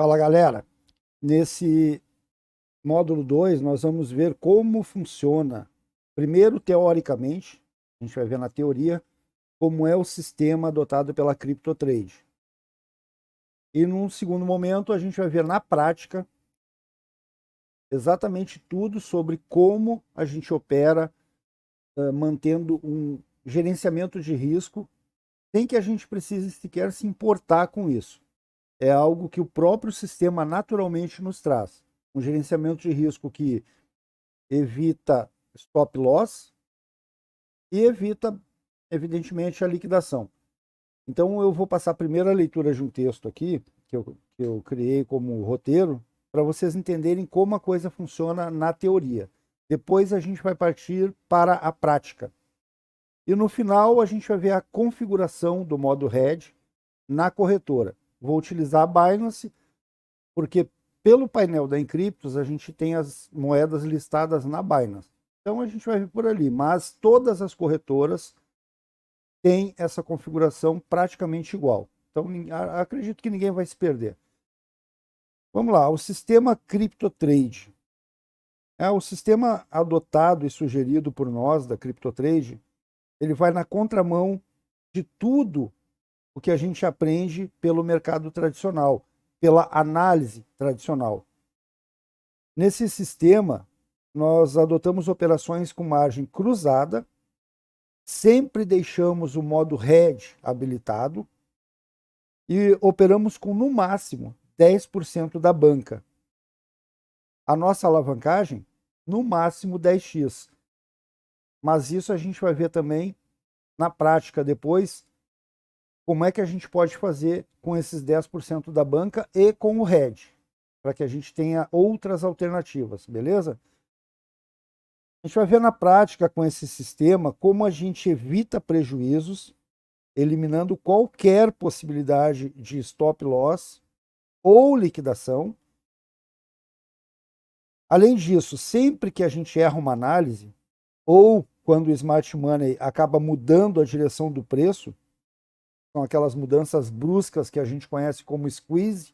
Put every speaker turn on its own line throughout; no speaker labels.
Fala, galera. Nesse módulo 2 nós vamos ver como funciona, primeiro teoricamente, a gente vai ver na teoria, como é o sistema adotado pela CryptoTrade. E num segundo momento a gente vai ver na prática exatamente tudo sobre como a gente opera, mantendo um gerenciamento de risco, sem que a gente precise sequer se importar com isso. É algo que o próprio sistema naturalmente nos traz. Um gerenciamento de risco que evita stop loss e evita, evidentemente, a liquidação. Então eu vou passar a primeira leitura de um texto aqui, que eu criei como roteiro, para vocês entenderem como a coisa funciona na teoria. Depois a gente vai partir para a prática. E no final a gente vai ver a configuração do modo hedge na corretora. Vou utilizar a Binance, porque pelo painel da Encryptos a gente tem as moedas listadas na Binance. Então a gente vai ver por ali, mas todas as corretoras têm essa configuração praticamente igual. Então acredito que ninguém vai se perder. Vamos lá, o sistema CryptoTrade. O sistema adotado e sugerido por nós da CryptoTrade, ele vai na contramão de tudo o que a gente aprende pelo mercado tradicional, pela análise tradicional. Nesse sistema, nós adotamos operações com margem cruzada, sempre deixamos o modo hedge habilitado e operamos com, no máximo, 10% da banca. A nossa alavancagem, no máximo 10x. Mas isso a gente vai ver também na prática depois, como é que a gente pode fazer com esses 10% da banca e com o hedge, para que a gente tenha outras alternativas, beleza? A gente vai ver na prática com esse sistema como a gente evita prejuízos, eliminando qualquer possibilidade de stop loss ou liquidação. Além disso, sempre que a gente erra uma análise, ou quando o Smart Money acaba mudando a direção do preço, são aquelas mudanças bruscas que a gente conhece como squeeze,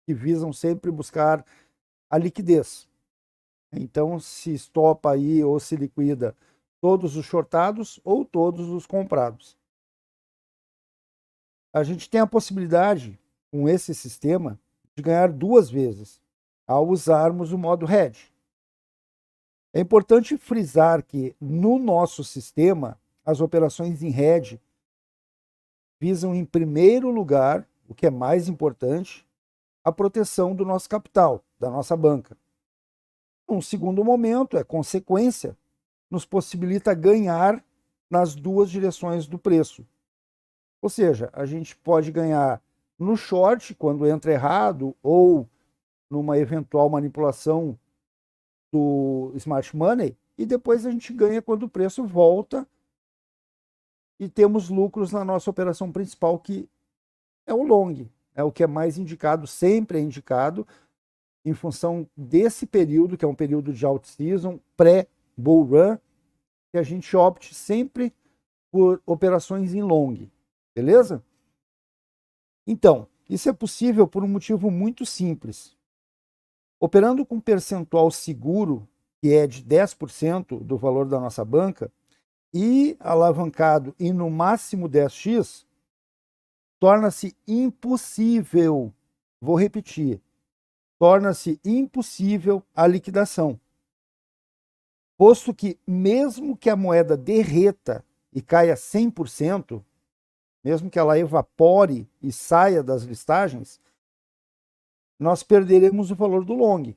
que visam sempre buscar a liquidez. Então, se estopa aí ou se liquida todos os shortados ou todos os comprados. A gente tem a possibilidade, com esse sistema, de ganhar duas vezes, ao usarmos o modo hedge. É importante frisar que, no nosso sistema, as operações em hedge visam, em primeiro lugar, o que é mais importante, a proteção do nosso capital, da nossa banca. Um segundo momento, é consequência, nos possibilita ganhar nas duas direções do preço. Ou seja, a gente pode ganhar no short, quando entra errado, ou numa eventual manipulação do Smart Money, e depois a gente ganha quando o preço volta e temos lucros na nossa operação principal, que é o long. É o que é mais indicado, sempre é indicado, em função desse período, que é um período de out-season, pré-bull run, que a gente opte sempre por operações em long, beleza? Então, isso é possível por um motivo muito simples. Operando com percentual seguro, que é de 10% do valor da nossa banca, e alavancado em no máximo 10x, torna-se impossível, vou repetir, torna-se impossível a liquidação. Posto que, mesmo que a moeda derreta e caia 100%, mesmo que ela evapore e saia das listagens, nós perderemos o valor do long.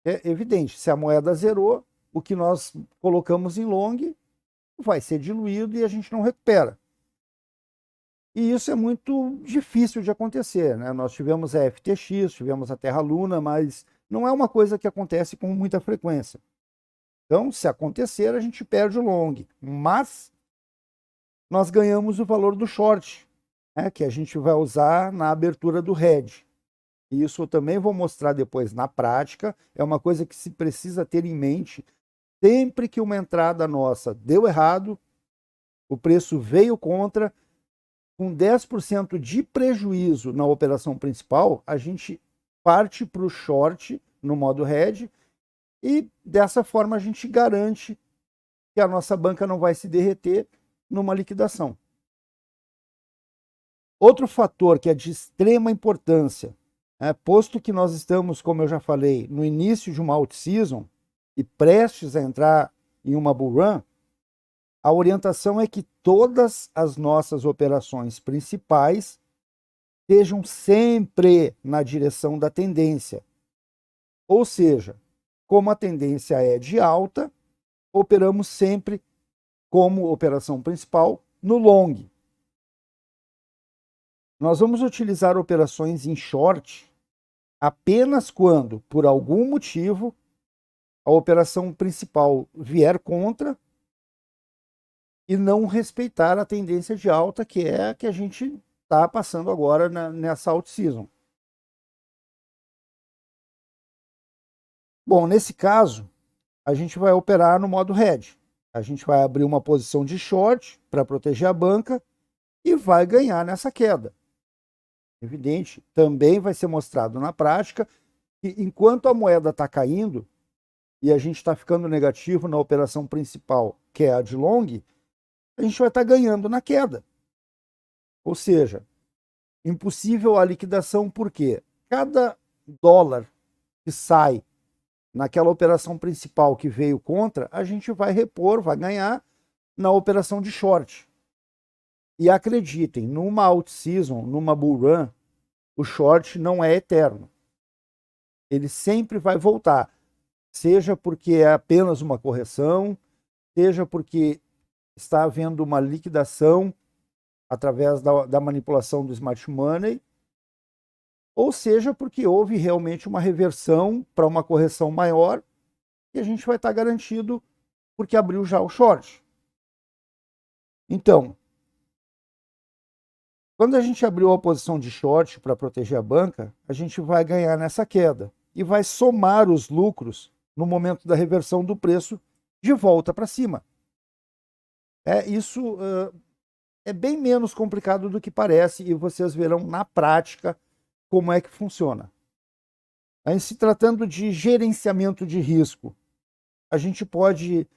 É evidente, se a moeda zerou, o que nós colocamos em long vai ser diluído e a gente não recupera. E isso é muito difícil de acontecer, né? Nós tivemos a FTX, tivemos a Terra Luna, mas não é uma coisa que acontece com muita frequência. Então, se acontecer, a gente perde o long, mas nós ganhamos o valor do short, né, que a gente vai usar na abertura do hedge. E isso eu também vou mostrar depois na prática, é uma coisa que se precisa ter em mente. Sempre que uma entrada nossa deu errado, o preço veio contra, com 10% de prejuízo na operação principal, a gente parte para o short no modo hedge e dessa forma a gente garante que a nossa banca não vai se derreter numa liquidação. Outro fator que é de extrema importância, posto que nós estamos, como eu já falei, no início de uma out-season e prestes a entrar em uma bull run, a orientação é que todas as nossas operações principais estejam sempre na direção da tendência. Ou seja, como a tendência é de alta, operamos sempre como operação principal no long. Nós vamos utilizar operações em short apenas quando, por algum motivo, a operação principal vier contra e não respeitar a tendência de alta, que é a que a gente está passando agora nessa out-season. Bom, nesse caso, a gente vai operar no modo hedge. A gente vai abrir uma posição de short para proteger a banca e vai ganhar nessa queda. Evidente, também vai ser mostrado na prática que enquanto a moeda está caindo e a gente está ficando negativo na operação principal, que é a de long, a gente vai estar ganhando na queda. Ou seja, impossível a liquidação porque cada dólar que sai naquela operação principal que veio contra, a gente vai repor, vai ganhar na operação de short. E acreditem, numa out-season, numa bull run, o short não é eterno. Ele sempre vai voltar, seja porque é apenas uma correção, seja porque está havendo uma liquidação através da manipulação do smart money, ou seja porque houve realmente uma reversão para uma correção maior e a gente vai estar garantido porque abriu já o short. Então, quando a gente abriu a posição de short para proteger a banca, a gente vai ganhar nessa queda e vai somar os lucros no momento da reversão do preço de volta para cima. Isso é bem menos complicado do que parece e vocês verão na prática como é que funciona. Em se tratando de gerenciamento de risco, a gente pode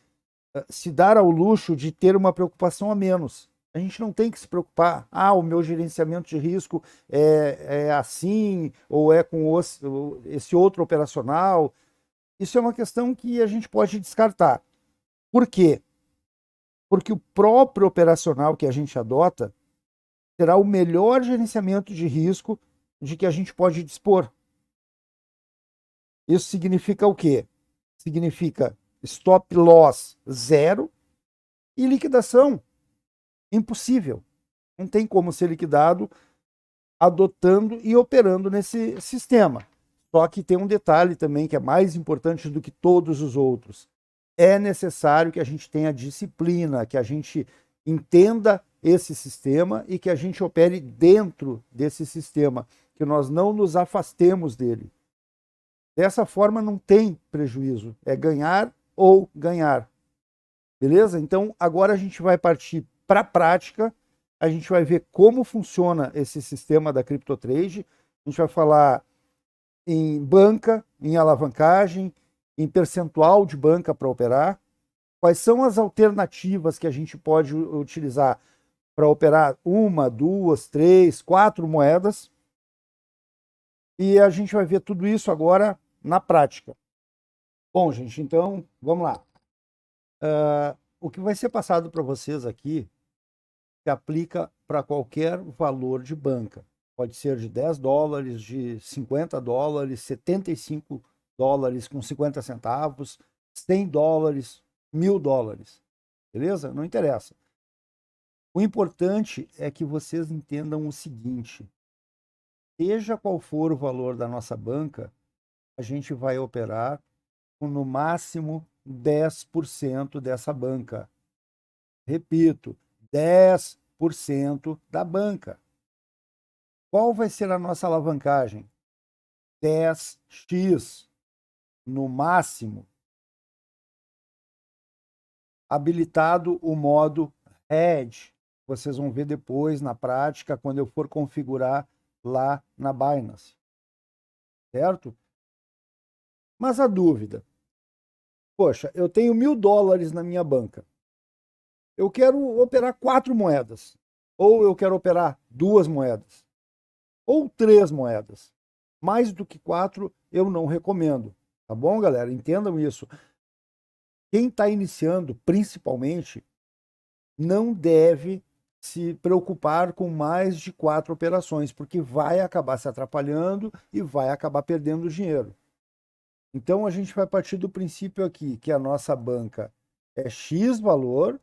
se dar ao luxo de ter uma preocupação a menos. A gente não tem que se preocupar, o meu gerenciamento de risco é assim, ou é com esse outro operacional. Isso é uma questão que a gente pode descartar. Por quê? Porque o próprio operacional que a gente adota será o melhor gerenciamento de risco de que a gente pode dispor. Isso significa o quê? Significa stop loss zero e liquidação impossível. Não tem como ser liquidado adotando e operando nesse sistema. Só que tem um detalhe também que é mais importante do que todos os outros. É necessário que a gente tenha disciplina, que a gente entenda esse sistema e que a gente opere dentro desse sistema, que nós não nos afastemos dele. Dessa forma não tem prejuízo, é ganhar ou ganhar. Beleza? Então agora a gente vai partir para a prática, a gente vai ver como funciona esse sistema da CryptoTrade, a gente vai falar em banca, em alavancagem, em percentual de banca para operar, quais são as alternativas que a gente pode utilizar para operar 1, 2, 3, 4 moedas, e a gente vai ver tudo isso agora na prática. Bom, gente, então vamos lá. O que vai ser passado para vocês aqui se aplica para qualquer valor de banca. Pode ser de 10 dólares, de 50 dólares, 75 dólares com 50 centavos, 100 dólares, 1.000 dólares. Beleza? Não interessa. O importante é que vocês entendam o seguinte: seja qual for o valor da nossa banca, a gente vai operar com no máximo 10% dessa banca. Repito, 10% da banca. Qual vai ser a nossa alavancagem? 10x no máximo. Habilitado o modo hedge. Vocês vão ver depois na prática quando eu for configurar lá na Binance. certo? Mas a dúvida, poxa, eu tenho $1.000 na minha banca. Eu quero operar 4 moedas. Ou eu quero operar 2 moedas. Ou 3 moedas. Mais do que 4 eu não recomendo. Tá bom, galera? Entendam isso. Quem está iniciando, principalmente, não deve se preocupar com mais de 4 operações, porque vai acabar se atrapalhando e vai acabar perdendo dinheiro. Então a gente vai partir do princípio aqui que a nossa banca é X valor,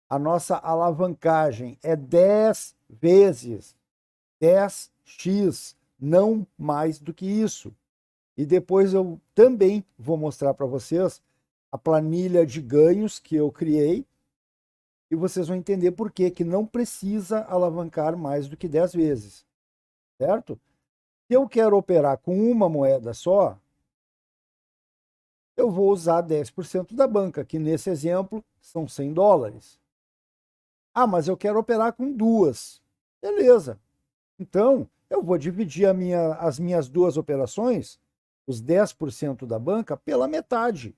a nossa alavancagem é 10 vezes 10x, não mais do que isso. E depois eu também vou mostrar para vocês a planilha de ganhos que eu criei e vocês vão entender por que não precisa alavancar mais do que 10 vezes, certo? Se eu quero operar com uma moeda só, eu vou usar 10% da banca, que nesse exemplo são $100. Ah, mas eu quero operar com 2. Beleza. Então, eu vou dividir as minhas 2 operações, os 10% da banca, pela metade.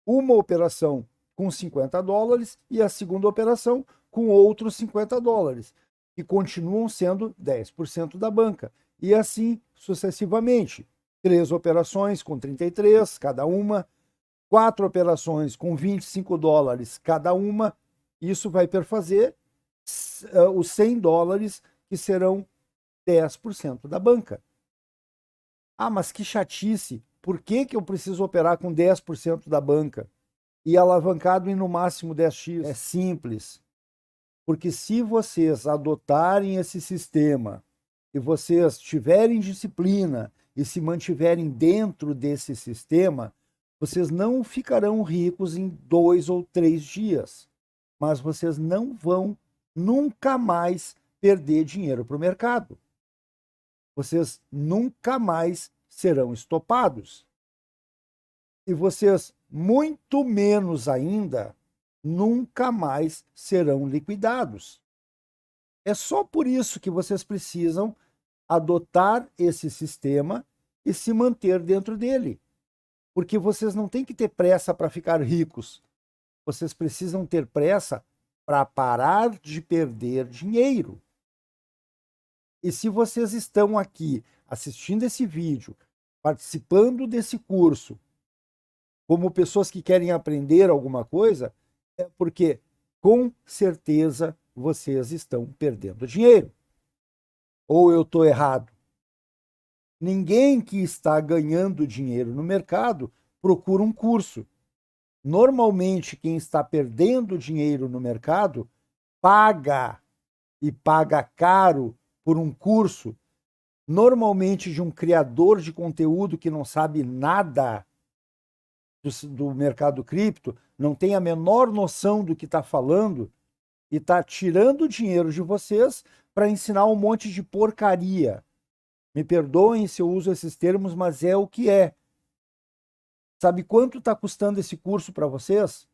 Uma operação com $50 e a segunda operação com outros $50, que continuam sendo 10% da banca. E assim sucessivamente. 3 operações com 33 cada uma, 4 operações com $25 cada uma, isso vai perfazer os $100 que serão 10% da banca. Ah, mas que chatice! Por que eu preciso operar com 10% da banca e alavancado em no máximo 10x? É simples. Porque se vocês adotarem esse sistema e vocês tiverem disciplina e se mantiverem dentro desse sistema, vocês não ficarão ricos em 2 ou 3 dias. Mas vocês não vão nunca mais perder dinheiro para o mercado. Vocês nunca mais serão estopados. E vocês, muito menos ainda, nunca mais serão liquidados. É só por isso que vocês precisam adotar esse sistema e se manter dentro dele. Porque vocês não têm que ter pressa para ficar ricos. Vocês precisam ter pressa para parar de perder dinheiro. E se vocês estão aqui assistindo esse vídeo, participando desse curso, como pessoas que querem aprender alguma coisa, é porque com certeza vocês estão perdendo dinheiro. Ou eu estou errado? Ninguém que está ganhando dinheiro no mercado procura um curso. Normalmente, quem está perdendo dinheiro no mercado paga e paga caro por um curso, normalmente de um criador de conteúdo que não sabe nada do mercado cripto, não tem a menor noção do que está falando e está tirando dinheiro de vocês para ensinar um monte de porcaria. Me perdoem se eu uso esses termos, mas é o que é. Sabe quanto está custando esse curso para vocês?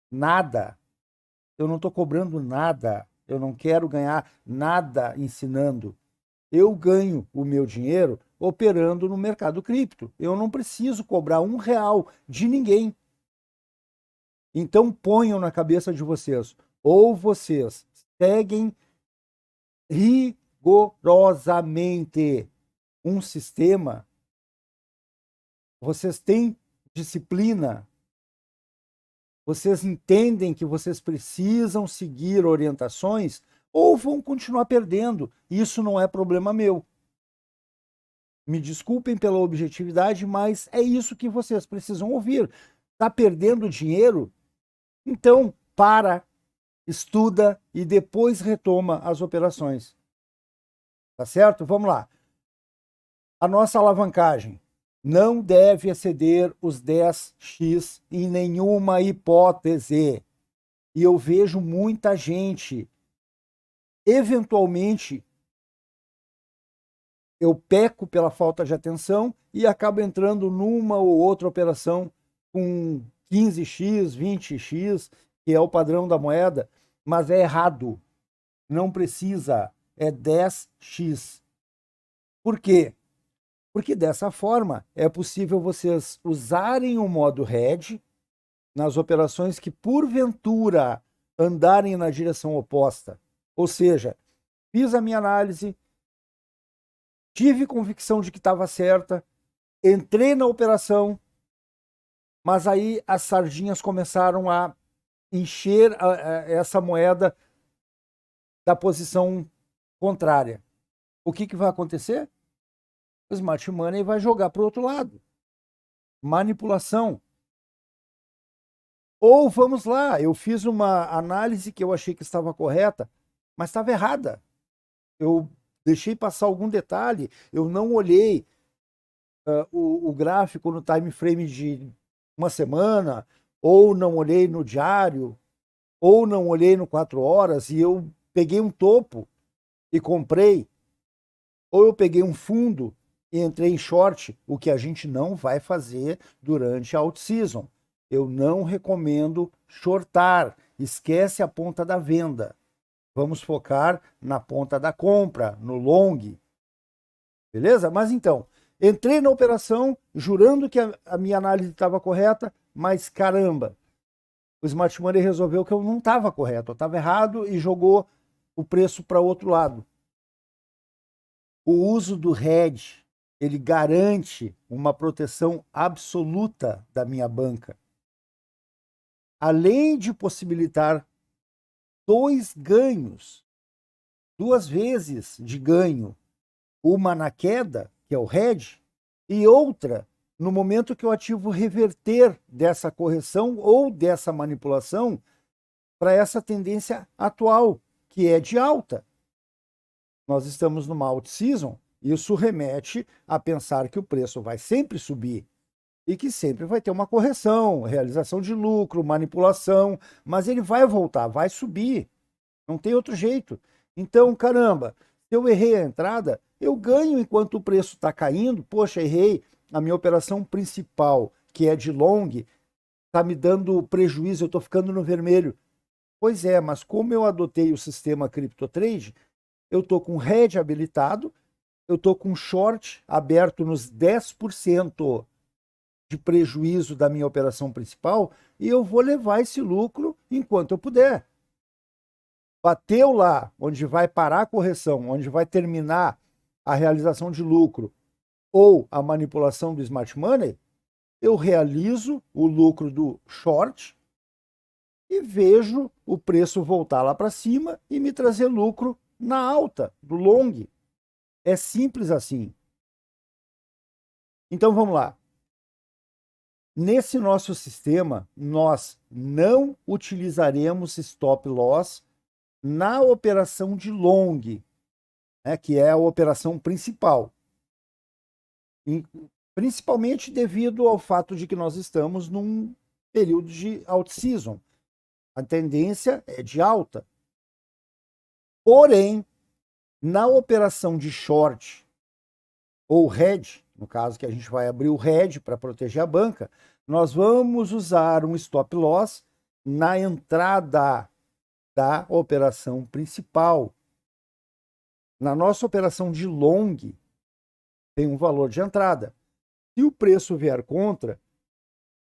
Nada. Eu não estou cobrando nada. Eu não quero ganhar nada ensinando. Eu ganho o meu dinheiro operando no mercado cripto. Eu não preciso cobrar R$1 de ninguém. Então ponham na cabeça de vocês, ou vocês seguem rigorosamente um sistema, vocês têm disciplina, vocês entendem que vocês precisam seguir orientações, ou vão continuar perdendo. Isso não é problema meu. Me desculpem pela objetividade, mas é isso que vocês precisam ouvir. Está perdendo dinheiro? Então, para, estuda e depois retoma as operações. Tá certo? Vamos lá. A nossa alavancagem não deve exceder os 10x em nenhuma hipótese. E eu vejo muita gente, eventualmente, eu peco pela falta de atenção e acabo entrando numa ou outra operação com 15x, 20x, que é o padrão da moeda, mas é errado. Não precisa, é 10x. Por quê? Porque dessa forma é possível vocês usarem o modo hedge nas operações que porventura andarem na direção oposta. Ou seja, fiz a minha análise, tive convicção de que estava certa, entrei na operação, mas aí as sardinhas começaram a encher essa moeda da posição contrária. O que vai acontecer? O smart money vai jogar para o outro lado. Manipulação. Ou vamos lá, eu fiz uma análise que eu achei que estava correta, mas estava errada. Eu deixei passar algum detalhe, eu não olhei o gráfico no time frame de uma semana, ou não olhei no diário, ou não olhei no 4 horas, e eu peguei um topo e comprei, ou eu peguei um fundo e entrei em short, o que a gente não vai fazer durante a out-season. Eu não recomendo shortar, esquece a ponta da venda. Vamos focar na ponta da compra, no long. Beleza? Mas então, entrei na operação jurando que a minha análise estava correta, mas caramba, o Smart Money resolveu que eu não estava correto, eu estava errado e jogou o preço para outro lado. O uso do hedge, ele garante uma proteção absoluta da minha banca. Além de possibilitar dois ganhos, duas vezes de ganho, uma na queda, que é o hedge, e outra no momento que o ativo reverter dessa correção ou dessa manipulação para essa tendência atual, que é de alta. Nós estamos numa out-season, isso remete a pensar que o preço vai sempre subir e que sempre vai ter uma correção, realização de lucro, manipulação, mas ele vai voltar, vai subir, não tem outro jeito. Então, caramba, se eu errei a entrada, eu ganho enquanto o preço está caindo. Poxa, errei a minha operação principal, que é de long, está me dando prejuízo, eu estou ficando no vermelho. Pois é, mas como eu adotei o sistema CryptoTrade, eu estou com hedge habilitado, eu estou com short aberto nos 10% de prejuízo da minha operação principal e eu vou levar esse lucro enquanto eu puder. Bateu lá, onde vai parar a correção, onde vai terminar a realização de lucro ou a manipulação do smart money, eu realizo o lucro do short e vejo o preço voltar lá para cima e me trazer lucro na alta, do long. É simples assim. Então vamos lá. Nesse nosso sistema, nós não utilizaremos stop loss na operação de long, né, que é a operação principal. Principalmente devido ao fato de que nós estamos num período de out-season. A tendência é de alta. Porém, na operação de short ou hedge, no caso que a gente vai abrir o hedge para proteger a banca, nós vamos usar um stop loss na entrada da operação principal. Na nossa operação de long, tem um valor de entrada. Se o preço vier contra,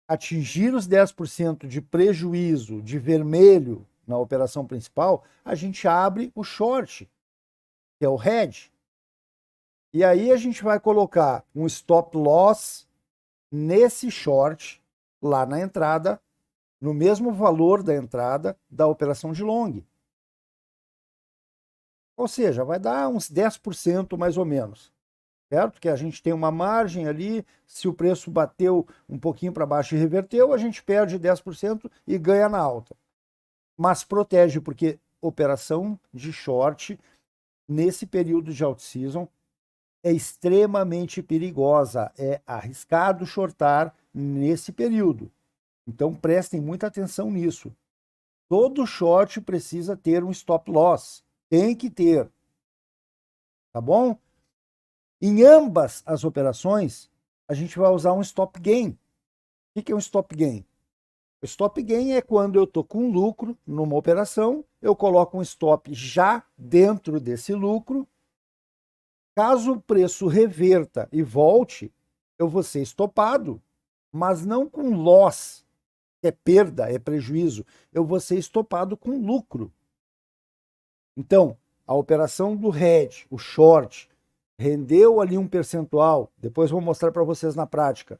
atingir os 10% de prejuízo de vermelho na operação principal, a gente abre o short, que é o hedge. E aí a gente vai colocar um stop loss nesse short, lá na entrada, no mesmo valor da entrada da operação de long. Ou seja, vai dar uns 10% mais ou menos, certo? Que a gente tem uma margem ali, se o preço bateu um pouquinho para baixo e reverteu, a gente perde 10% e ganha na alta. Mas protege, porque operação de short, nesse período de out-season, é extremamente perigosa, é arriscado shortar nesse período. Então prestem muita atenção nisso. Todo short precisa ter um stop loss, tem que ter, tá bom? Em ambas as operações, a gente vai usar um stop gain. O que é um stop gain? O stop gain é quando eu estou com lucro numa operação, eu coloco um stop já dentro desse lucro Caso o preço reverta e volte, eu vou ser estopado, mas não com loss, que é perda, é prejuízo. Eu vou ser estopado com lucro. Então, a operação do hedge, o short, rendeu ali um percentual, depois vou mostrar para vocês na prática.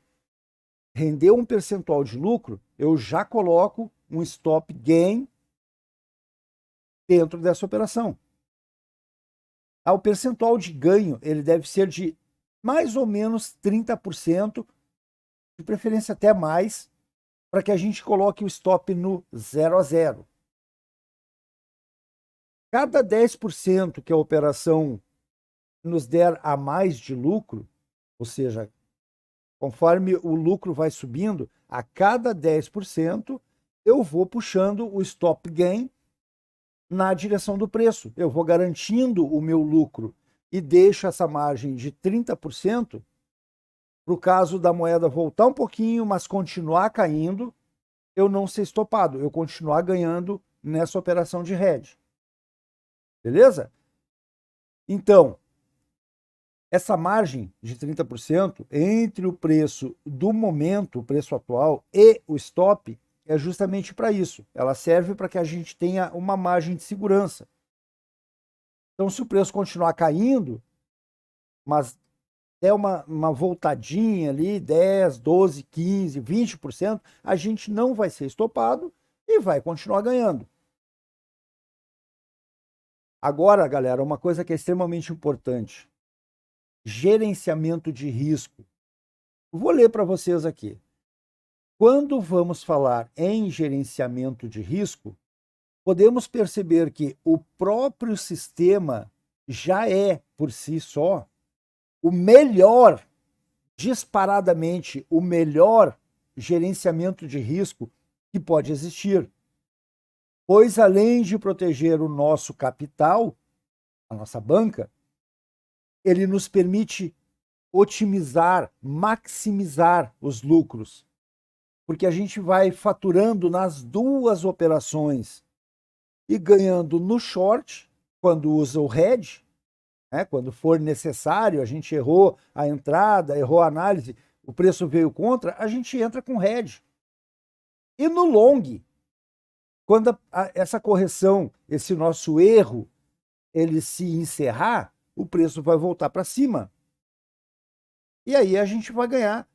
Rendeu um percentual de lucro, eu já coloco um stop gain dentro dessa operação. O percentual de ganho ele deve ser de mais ou menos 30%, de preferência até mais, para que a gente coloque o stop no 0 a 0. Cada 10% que a operação nos der a mais de lucro, ou seja, conforme o lucro vai subindo, a cada 10% eu vou puxando o stop gain na direção do preço. Eu vou garantindo o meu lucro e deixo essa margem de 30% para o caso da moeda voltar um pouquinho, mas continuar caindo, eu não ser estopado, eu continuar ganhando nessa operação de hedge. Beleza? Então, essa margem de 30% entre o preço do momento, o preço atual, e o stop, é justamente para isso. Ela serve para que a gente tenha uma margem de segurança. Então, se o preço continuar caindo, mas der uma voltadinha ali, 10, 12, 15, 20%, a gente não vai ser estopado e vai continuar ganhando. Agora, galera, uma coisa que é extremamente importante: gerenciamento de risco. Vou ler para vocês aqui. Quando vamos falar em gerenciamento de risco, podemos perceber que o próprio sistema já é, por si só, o melhor, disparadamente, o melhor gerenciamento de risco que pode existir. Pois, além de proteger o nosso capital, a nossa banca, ele nos permite otimizar, maximizar os lucros, porque a gente vai faturando nas duas operações e ganhando no short, quando usa o hedge, né, quando for necessário, a gente errou a entrada, errou a análise, o preço veio contra, a gente entra com hedge. E no long, quando essa correção, esse nosso erro, ele se encerrar, o preço vai voltar para cima. E aí a gente vai ganhar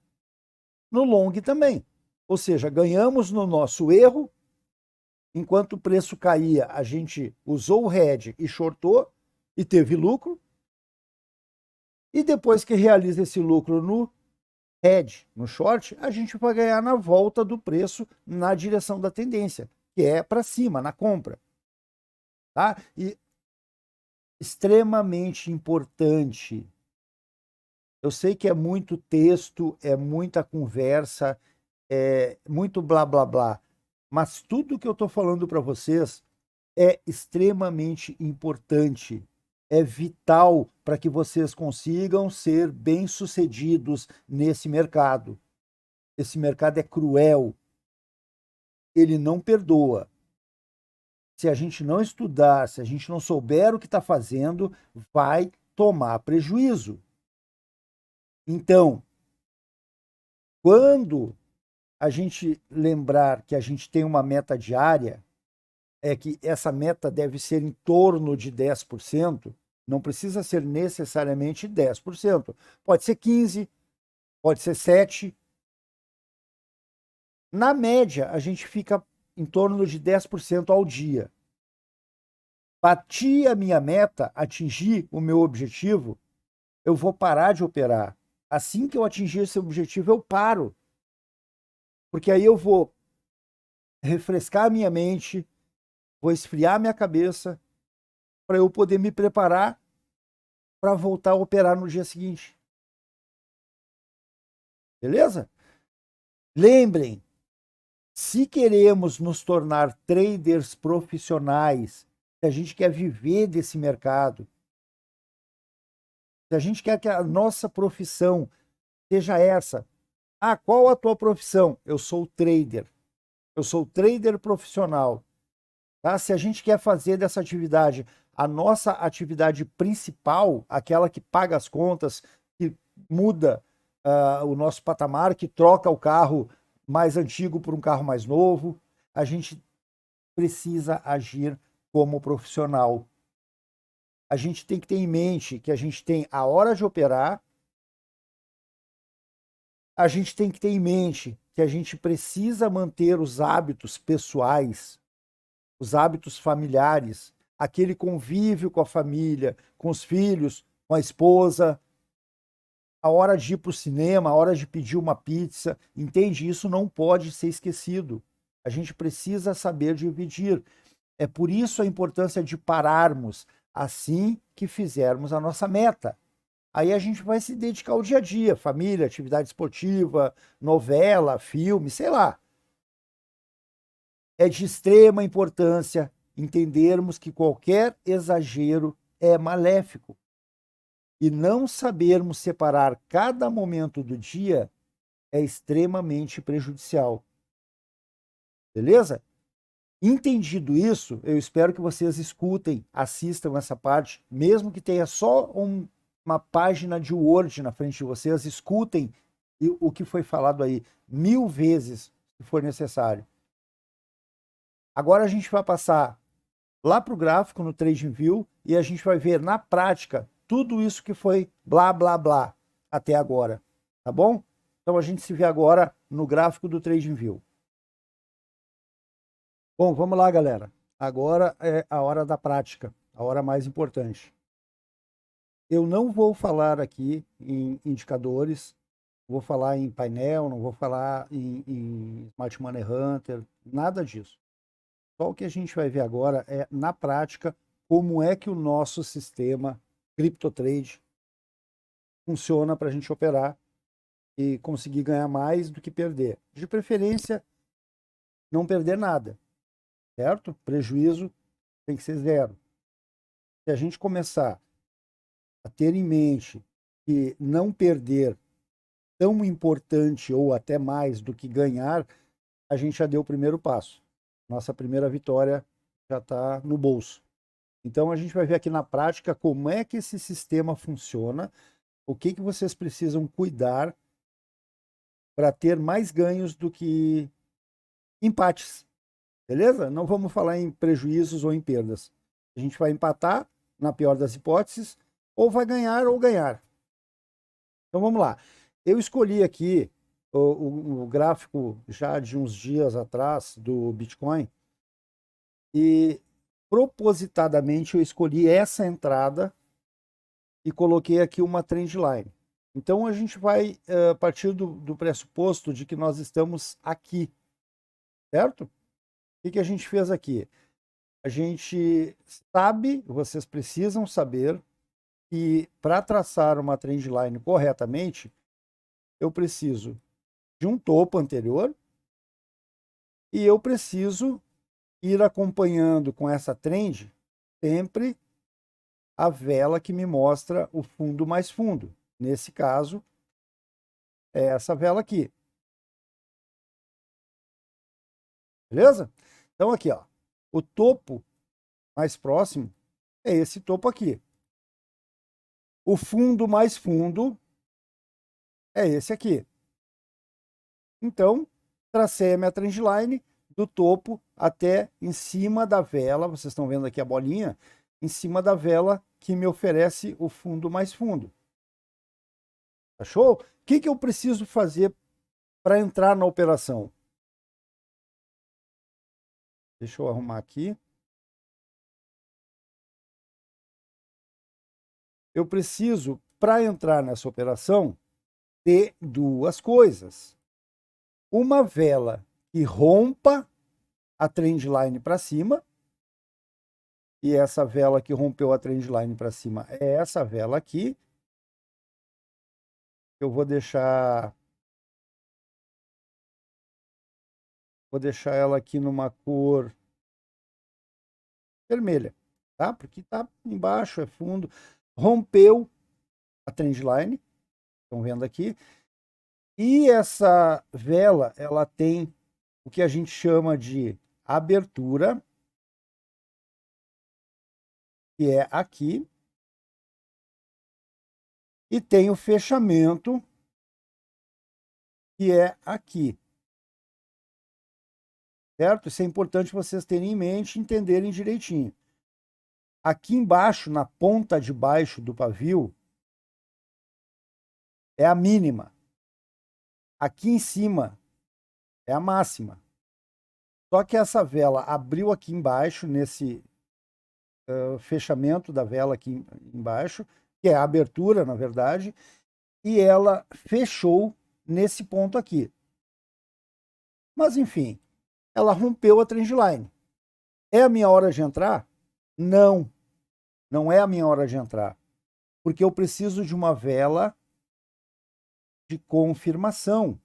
no long também. Ou seja, ganhamos no nosso erro, enquanto o preço caía, a gente usou o hedge e shortou e teve lucro. E depois que realiza esse lucro no hedge, no short, a gente vai ganhar na volta do preço na direção da tendência, que é para cima, na compra. Tá? E extremamente importante. Eu sei que é muito texto, é muita conversa, é muito blá blá blá, mas tudo que eu estou falando para vocês é extremamente importante, é vital para que vocês consigam ser bem-sucedidos nesse mercado. Esse mercado é cruel, ele não perdoa. Se a gente não estudar, se a gente não souber o que está fazendo, vai tomar prejuízo. Então, quando a gente lembrar que a gente tem uma meta diária, é que essa meta deve ser em torno de 10%, não precisa ser necessariamente 10%. Pode ser 15%, pode ser 7%. Na média, a gente fica em torno de 10% ao dia. Bati a minha meta, atingi o meu objetivo, eu vou parar de operar. Assim que eu atingir esse objetivo, eu paro. Porque aí eu vou refrescar a minha mente, vou esfriar a minha cabeça para eu poder me preparar para voltar a operar no dia seguinte. Beleza? Lembrem, se queremos nos tornar traders profissionais, se a gente quer viver desse mercado, se a gente quer que a nossa profissão seja essa. Qual a tua profissão? Eu sou trader. Eu sou trader profissional. Tá? Se a gente quer fazer dessa atividade a nossa atividade principal, aquela que paga as contas, que muda o nosso patamar, que troca o carro mais antigo por um carro mais novo, a gente precisa agir como profissional. A gente tem que ter em mente que a gente tem a hora de operar, a gente tem que ter em mente que a gente precisa manter os hábitos pessoais, os hábitos familiares, aquele convívio com a família, com os filhos, com a esposa, a hora de ir para o cinema, a hora de pedir uma pizza, entende? Isso não pode ser esquecido. A gente precisa saber dividir. É por isso a importância de pararmos assim que fizermos a nossa meta. Aí a gente vai se dedicar ao dia a dia, família, atividade esportiva, novela, filme, sei lá. É de extrema importância entendermos que qualquer exagero é maléfico. E não sabermos separar cada momento do dia é extremamente prejudicial. Beleza? Entendido isso, eu espero que vocês escutem, assistam essa parte, mesmo que tenha só uma página de Word na frente de vocês, escutem o que foi falado aí 1000 vezes, se for necessário. Agora a gente vai passar lá para o gráfico no TradingView e a gente vai ver na prática tudo isso que foi blá, blá, blá até agora, tá bom? Então a gente se vê agora no gráfico do TradingView. Bom, vamos lá, galera. Agora é a hora da prática, a hora mais importante. Eu não vou falar aqui em indicadores, vou falar em painel, não vou falar em Smart Money Hunter, nada disso. Só o que a gente vai ver agora é, na prática, como é que o nosso sistema CryptoTrade funciona para a gente operar e conseguir ganhar mais do que perder. De preferência, não perder nada, certo? Prejuízo tem que ser zero. Se a gente começar a ter em mente que não perder tão importante ou até mais do que ganhar, a gente já deu o primeiro passo. Nossa primeira vitória já está no bolso. Então a gente vai ver aqui na prática como é que esse sistema funciona, o que vocês precisam cuidar para ter mais ganhos do que empates, beleza? Não vamos falar em prejuízos ou em perdas. A gente vai empatar, na pior das hipóteses, ou vai ganhar ou ganhar. Então vamos lá. Eu escolhi aqui o gráfico já de uns dias atrás do Bitcoin e propositadamente eu escolhi essa entrada e coloquei aqui uma trendline. Então a gente vai partir do pressuposto de que nós estamos aqui, certo? O que a gente fez aqui? A gente sabe, vocês precisam saber, que para traçar uma trendline corretamente, eu preciso de um topo anterior e eu preciso ir acompanhando com essa trend sempre a vela que me mostra o fundo mais fundo. Nesse caso, é essa vela aqui. Beleza? Então aqui, ó, o topo mais próximo é esse topo aqui. O fundo mais fundo é esse aqui. Então, tracei a minha trendline do topo até em cima da vela, vocês estão vendo aqui a bolinha, em cima da vela que me oferece o fundo mais fundo. Achou? O que eu preciso fazer para entrar na operação? Deixa eu arrumar aqui. Eu preciso, para entrar nessa operação, ter duas coisas. Uma vela que rompa a trendline para cima, e essa vela que rompeu a trendline para cima é essa vela aqui. Eu vou deixar ela aqui numa cor vermelha, tá? Porque tá embaixo, é fundo. Rompeu a trendline, estão vendo aqui. E essa vela, ela tem o que a gente chama de abertura que é aqui, e tem o fechamento, que é aqui. Certo? Isso é importante vocês terem em mente e entenderem direitinho. Aqui embaixo, na ponta de baixo do pavio, é a mínima. Aqui em cima é a máxima. Só que essa vela abriu aqui embaixo, nesse fechamento da vela aqui embaixo, que é a abertura, na verdade, e ela fechou nesse ponto aqui. Mas, enfim, ela rompeu a trendline. É a minha hora de entrar? Não, não é a minha hora de entrar. Porque eu preciso de uma vela de confirmação,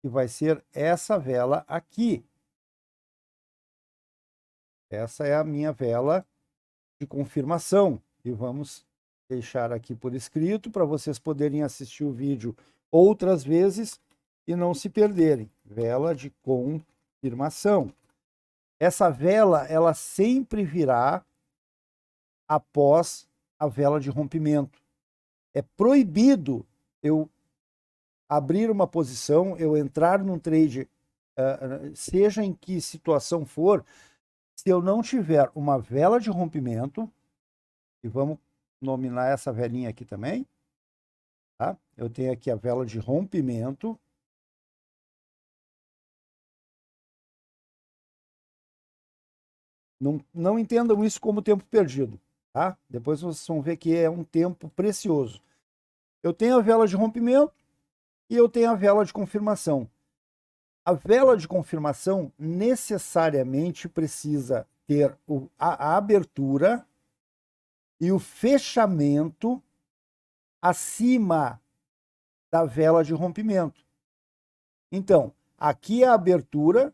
que vai ser essa vela aqui. Essa é a minha vela de confirmação. E vamos deixar aqui por escrito para vocês poderem assistir o vídeo outras vezes e não se perderem. Vela de confirmação. Essa vela, ela sempre virá após a vela de rompimento. É proibido eu abrir uma posição, eu entrar num trade, seja em que situação for, se eu não tiver uma vela de rompimento, e vamos nominar essa velinha aqui também, tá? Eu tenho aqui a vela de rompimento. Não entendam isso como tempo perdido, tá? Depois vocês vão ver que é um tempo precioso. Eu tenho a vela de rompimento e eu tenho a vela de confirmação. A vela de confirmação necessariamente precisa ter a abertura e o fechamento acima da vela de rompimento. Então, aqui é a abertura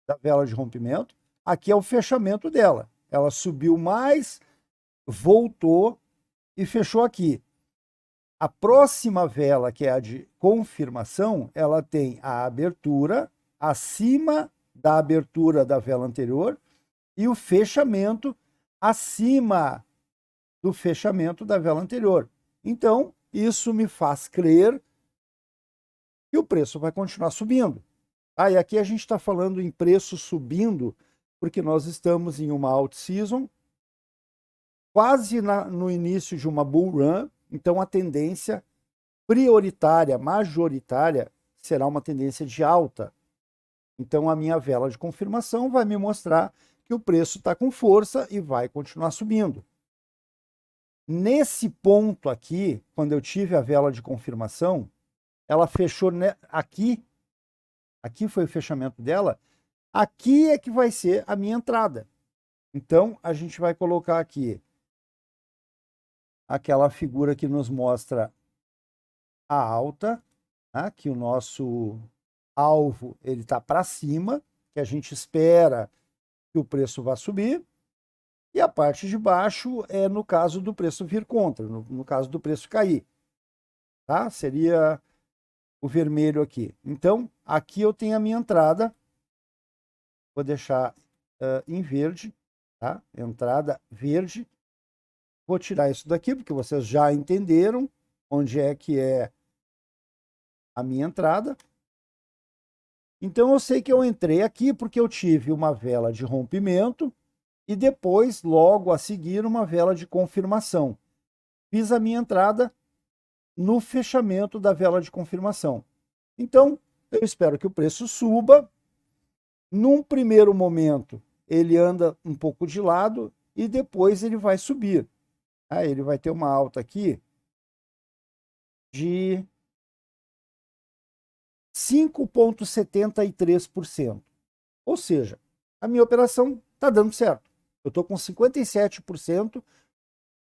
da vela de rompimento, aqui é o fechamento dela. Ela subiu mais, voltou e fechou aqui. A próxima vela, que é a de confirmação, ela tem a abertura acima da abertura da vela anterior e o fechamento acima do fechamento da vela anterior. Então, isso me faz crer que o preço vai continuar subindo. E aqui a gente está falando em preço subindo, porque nós estamos em uma alt season, quase no início de uma bull run, então a tendência prioritária, majoritária, será uma tendência de alta. Então a minha vela de confirmação vai me mostrar que o preço está com força e vai continuar subindo. Nesse ponto aqui, quando eu tive a vela de confirmação, ela fechou aqui, aqui foi o fechamento dela, aqui é que vai ser a minha entrada. Então a gente vai colocar aqui aquela figura que nos mostra a alta, né, que o nosso alvo ele está para cima, que a gente espera que o preço vá subir, e a parte de baixo é no caso do preço vir contra, no caso do preço cair. Tá? Seria o vermelho aqui. Então, aqui eu tenho a minha entrada, vou deixar em verde, tá? Entrada verde. Vou tirar isso daqui, porque vocês já entenderam onde é que é a minha entrada. Então, eu sei que eu entrei aqui porque eu tive uma vela de rompimento e depois, logo a seguir, uma vela de confirmação. Fiz a minha entrada no fechamento da vela de confirmação. Então, eu espero que o preço suba. Num primeiro momento, ele anda um pouco de lado e depois ele vai subir. Ele vai ter uma alta aqui de 5,73%. Ou seja, a minha operação está dando certo. Eu estou com 57%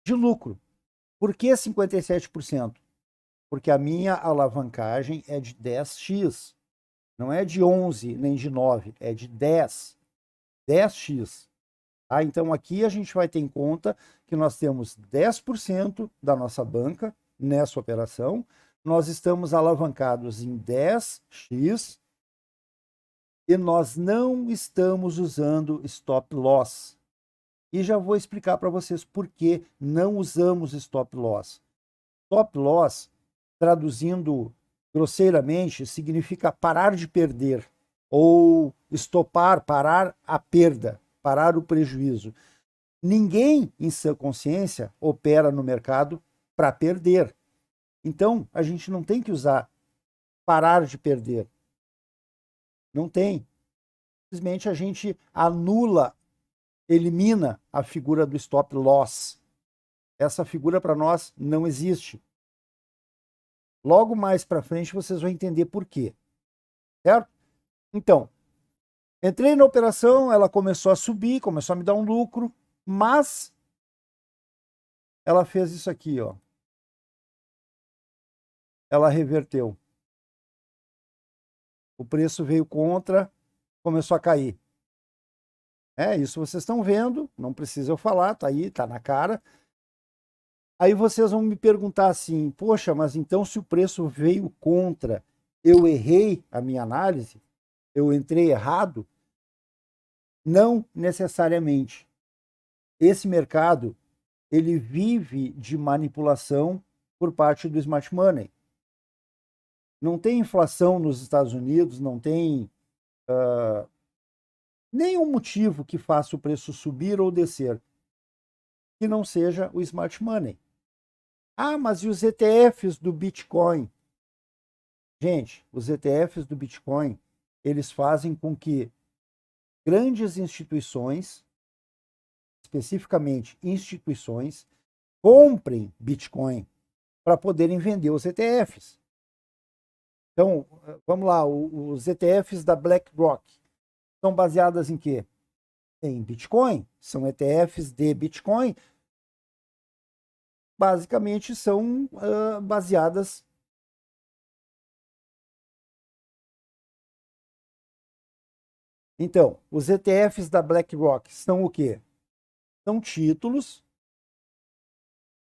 de lucro. Por que 57%? Porque a minha alavancagem é de 10x. Não é de 11 nem de 9, é de 10. 10x. Então aqui a gente vai ter em conta que nós temos 10% da nossa banca nessa operação. Nós estamos alavancados em 10x e nós não estamos usando stop loss. E já vou explicar para vocês por que não usamos stop loss. Stop loss, traduzindo grosseiramente, significa parar de perder, ou estopar, parar a perda, parar o prejuízo. Ninguém em sã consciência opera no mercado para perder. Então, a gente não tem que usar parar de perder. Não tem. Simplesmente a gente anula, elimina a figura do stop loss. Essa figura para nós não existe. Logo mais para frente vocês vão entender por quê. Certo? Então, entrei na operação, ela começou a subir, começou a me dar um lucro, mas ela fez isso aqui, ó. Ela reverteu. O preço veio contra, começou a cair. Isso vocês estão vendo, não precisa eu falar, tá aí, tá na cara. Aí vocês vão me perguntar assim, poxa, mas então se o preço veio contra, eu errei a minha análise? Eu entrei errado? Não necessariamente. Esse mercado, ele vive de manipulação por parte do smart money. Não tem inflação nos Estados Unidos, não tem nenhum motivo que faça o preço subir ou descer, que não seja o smart money. Ah, mas e os ETFs do Bitcoin? Gente, os ETFs do Bitcoin, eles fazem com que grandes instituições, especificamente instituições, comprem Bitcoin para poderem vender os ETFs. Então, vamos lá, os ETFs da BlackRock são baseadas em quê? Em Bitcoin, são ETFs de Bitcoin, basicamente são baseadas Então, os ETFs da BlackRock são o quê? São títulos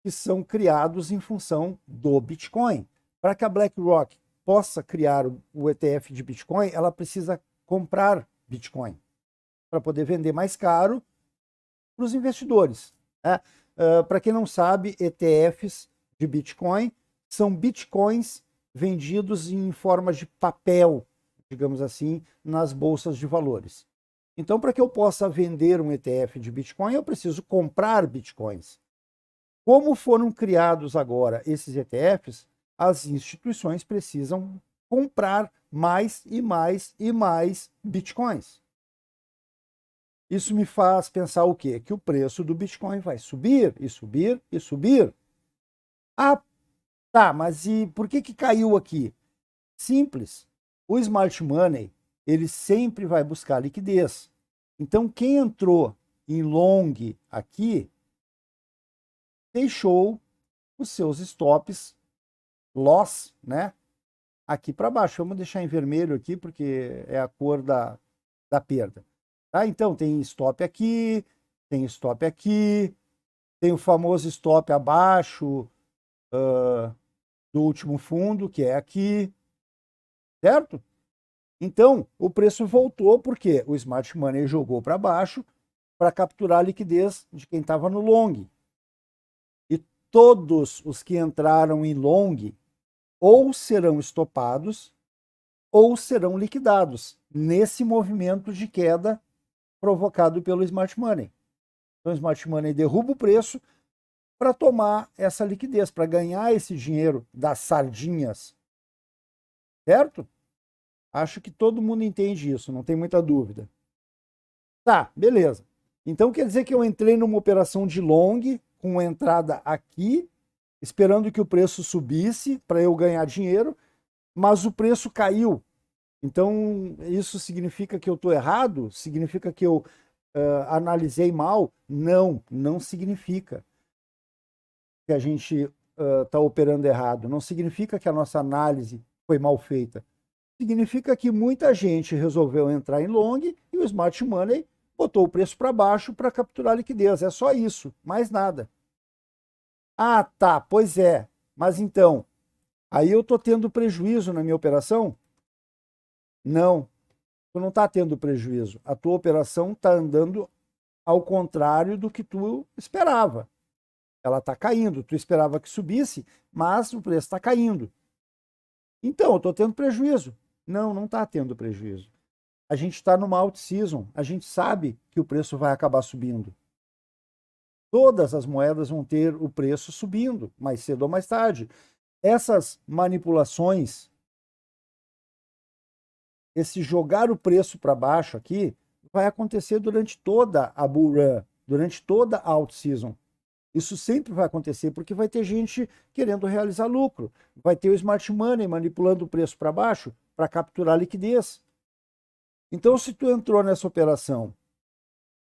que são criados em função do Bitcoin. Para que a BlackRock possa criar o ETF de Bitcoin, ela precisa comprar Bitcoin para poder vender mais caro para os investidores. Né? Para quem não sabe, ETFs de Bitcoin são Bitcoins vendidos em forma de papel, digamos assim, nas bolsas de valores. Então, para que eu possa vender um ETF de Bitcoin, eu preciso comprar Bitcoins. Como foram criados agora esses ETFs, as instituições precisam comprar mais e mais e mais Bitcoins. Isso me faz pensar o quê? Que o preço do Bitcoin vai subir e subir e subir. Ah, tá, mas e por que caiu aqui? Simples. O smart money, ele sempre vai buscar liquidez. Então, quem entrou em long aqui, deixou os seus stops loss, né, aqui para baixo. Vamos deixar em vermelho aqui, porque é a cor da perda. Tá? Então, tem stop aqui, tem stop aqui, tem o famoso stop abaixo do último fundo, que é aqui, certo? Então, o preço voltou porque o smart money jogou para baixo para capturar a liquidez de quem estava no long. E todos os que entraram em long ou serão estopados ou serão liquidados nesse movimento de queda provocado pelo smart money. Então, o smart money derruba o preço para tomar essa liquidez, para ganhar esse dinheiro das sardinhas. Certo? Acho que todo mundo entende isso, não tem muita dúvida. Tá, beleza. Então quer dizer que eu entrei numa operação de long, com entrada aqui, esperando que o preço subisse para eu ganhar dinheiro, mas o preço caiu. Então isso significa que eu estou errado? Significa que eu analisei mal? Não, não significa que a gente está operando errado. Não significa que a nossa análise foi mal feita. Significa que muita gente resolveu entrar em long e o smart money botou o preço para baixo para capturar liquidez. É só isso, mais nada. Ah, tá, pois é. Mas então, aí eu estou tendo prejuízo na minha operação? Não, tu não está tendo prejuízo. A tua operação está andando ao contrário do que tu esperava. Ela está caindo, tu esperava que subisse, mas o preço está caindo. Então, eu estou tendo prejuízo. Não, não está tendo prejuízo. A gente está numa out-season, a gente sabe que o preço vai acabar subindo. Todas as moedas vão ter o preço subindo, mais cedo ou mais tarde. Essas manipulações, esse jogar o preço para baixo aqui, vai acontecer durante toda a bull run, durante toda a out-season. Isso sempre vai acontecer, porque vai ter gente querendo realizar lucro. Vai ter o smart money manipulando o preço para baixo para capturar liquidez. Então, se tu entrou nessa operação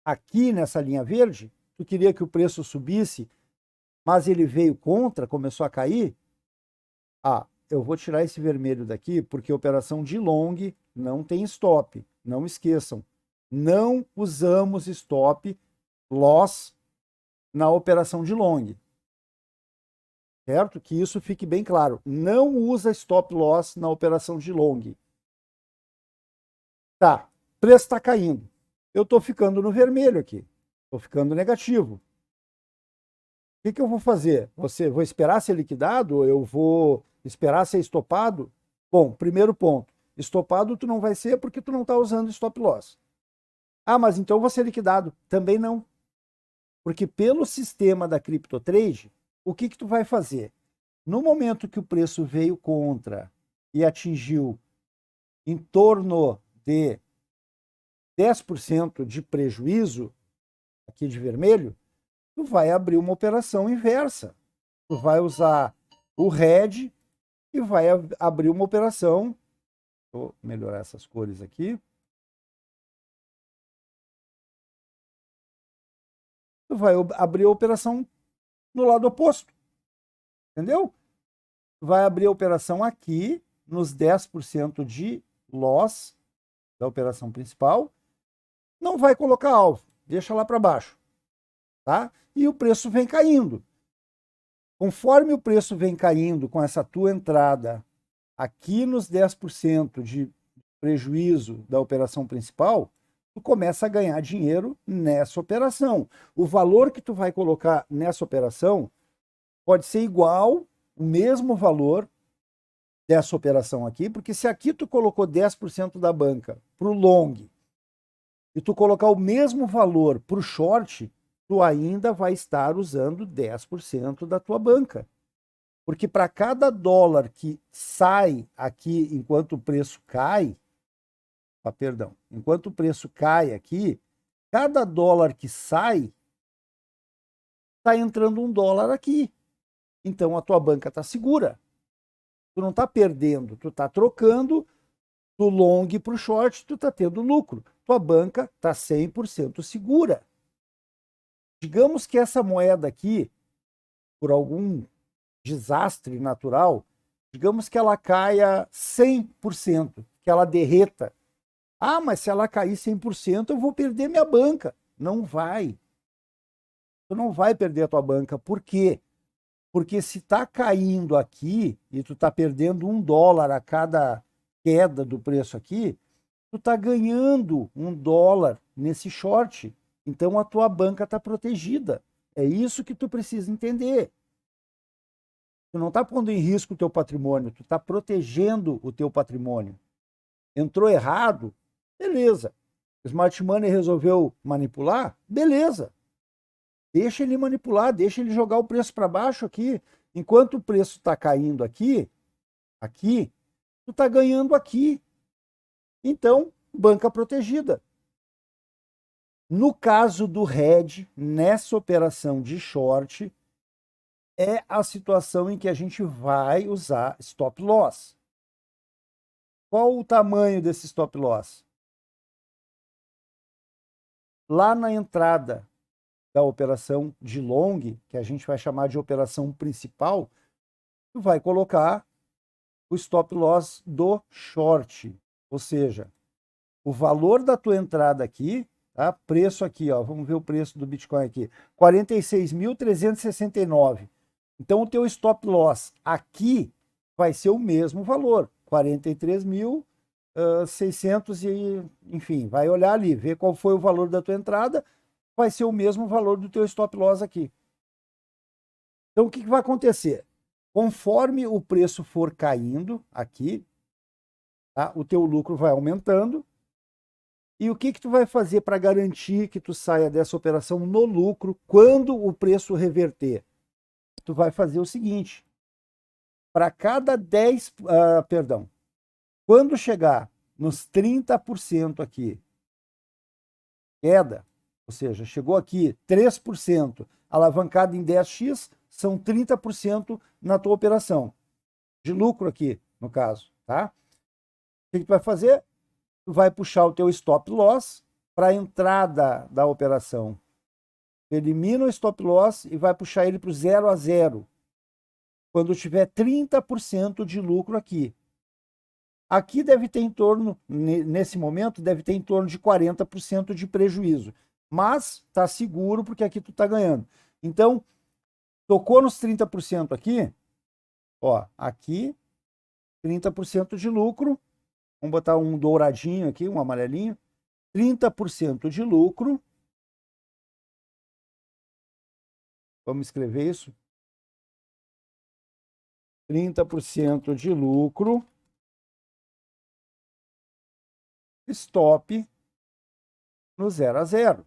aqui nessa linha verde, tu queria que o preço subisse, mas ele veio contra, começou a cair, eu vou tirar esse vermelho daqui, porque a operação de long não tem stop. Não esqueçam, não usamos stop loss na operação de long. Certo? Que isso fique bem claro. Não usa stop loss na operação de long. Tá, preço está caindo. Eu estou ficando no vermelho aqui. Estou ficando negativo. O que eu vou fazer? Vou esperar ser liquidado? Eu vou esperar ser estopado? Bom, primeiro ponto. Estopado tu não vai ser porque tu não está usando stop loss. Mas então eu vou ser liquidado. Também não. Porque pelo sistema da CryptoTrade, o que tu vai fazer? No momento que o preço veio contra e atingiu em torno de 10% de prejuízo, aqui de vermelho, tu vai abrir uma operação inversa. Tu vai usar o hedge e vai abrir uma operação. Vou melhorar essas cores aqui. Tu vai abrir a operação no lado oposto. Entendeu? Vai abrir a operação aqui, nos 10% de loss da operação principal. Não vai colocar alvo, deixa lá para baixo. Tá? E o preço vem caindo. Conforme o preço vem caindo com essa tua entrada aqui nos 10% de prejuízo da operação principal, tu começa a ganhar dinheiro nessa operação. O valor que tu vai colocar nessa operação pode ser igual, o mesmo valor dessa operação aqui, porque se aqui tu colocou 10% da banca para o long e tu colocar o mesmo valor para o short, tu ainda vai estar usando 10% da tua banca. Porque para cada dólar que sai aqui enquanto o preço cai, enquanto o preço cai aqui, cada dólar que sai, está entrando $1 aqui. Então a tua banca está segura. Tu não está perdendo, tu está trocando do long para o short, tu está tendo lucro. Tua banca está 100% segura. Digamos que essa moeda aqui, por algum desastre natural, digamos que ela caia 100%, que ela derreta. Mas se ela cair 100%, eu vou perder minha banca. Não vai. Tu não vai perder a tua banca. Por quê? Porque se está caindo aqui e tu está perdendo $1 a cada queda do preço aqui, tu está ganhando $1 nesse short. Então a tua banca está protegida. É isso que tu precisa entender. Tu não está pondo em risco o teu patrimônio, tu está protegendo o teu patrimônio. Entrou errado, beleza. O Smart Money resolveu manipular, beleza. Deixa ele manipular, deixa ele jogar o preço para baixo aqui. Enquanto o preço está caindo aqui, tu está ganhando aqui. Então, banca protegida. No caso do hedge, nessa operação de short, é a situação em que a gente vai usar stop loss. Qual o tamanho desse stop loss? Lá na entrada da operação de long, que a gente vai chamar de operação principal, tu vai colocar o stop loss do short, ou seja, o valor da tua entrada aqui, tá? Preço aqui, ó, vamos ver o preço do Bitcoin aqui, 46.369. Então o teu stop loss aqui vai ser o mesmo valor, 43.600 e, enfim, vai olhar ali, ver qual foi o valor da tua entrada, vai ser o mesmo valor do teu stop loss aqui. Então, o que vai acontecer? Conforme o preço for caindo aqui, tá? O teu lucro vai aumentando. E o que tu vai fazer para garantir que tu saia dessa operação no lucro quando o preço reverter? Tu vai fazer o seguinte, para cada 10, quando chegar nos 30% aqui, queda, ou seja, chegou aqui 3%, alavancado em 10x, são 30% na tua operação, de lucro aqui, no caso, tá? O que tu vai fazer? Tu vai puxar o teu stop loss para a entrada da operação. Elimina o stop loss e vai puxar ele para o 0 a 0. Quando tiver 30% de lucro aqui. Aqui deve ter em torno, nesse momento, deve ter em torno de 40% de prejuízo. Mas está seguro porque aqui tu está ganhando. Então, tocou nos 30% aqui, ó, aqui, 30% de lucro. Vamos botar um douradinho aqui, um amarelinho. 30% de lucro. Vamos escrever isso. 30% de lucro. Stop no 0 a 0.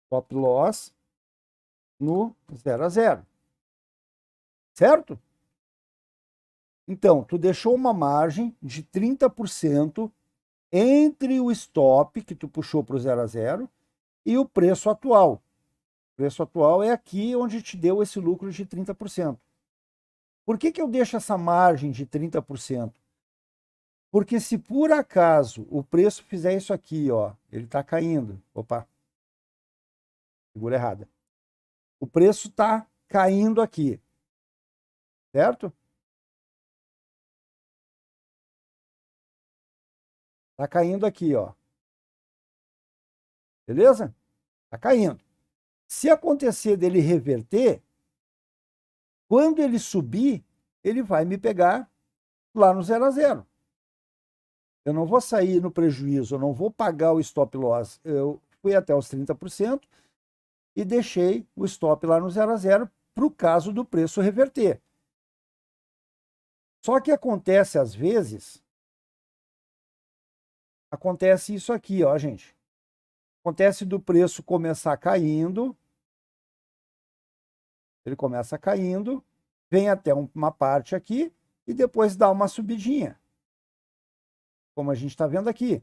Stop loss no 0 a 0. Certo? Então, tu deixou uma margem de 30% entre o stop que tu puxou para o 0 a 0 e o preço atual. O preço atual é aqui onde te deu esse lucro de 30%. Por que eu deixo essa margem de 30%? Porque se por acaso o preço fizer isso aqui, ó, ele está caindo. Opa, figura errada. O preço está caindo aqui, certo? Está caindo aqui, ó. Beleza? Está caindo. Se acontecer dele reverter, quando ele subir, ele vai me pegar lá no 0 a 0. Eu não vou sair no prejuízo, eu não vou pagar o stop loss. Eu fui até os 30% e deixei o stop lá no 0 a 0 para o caso do preço reverter. Só que acontece às vezes, acontece isso aqui, ó, gente. Acontece do preço começar caindo, ele começa caindo, vem até uma parte aqui e depois dá uma subidinha, como a gente está vendo aqui.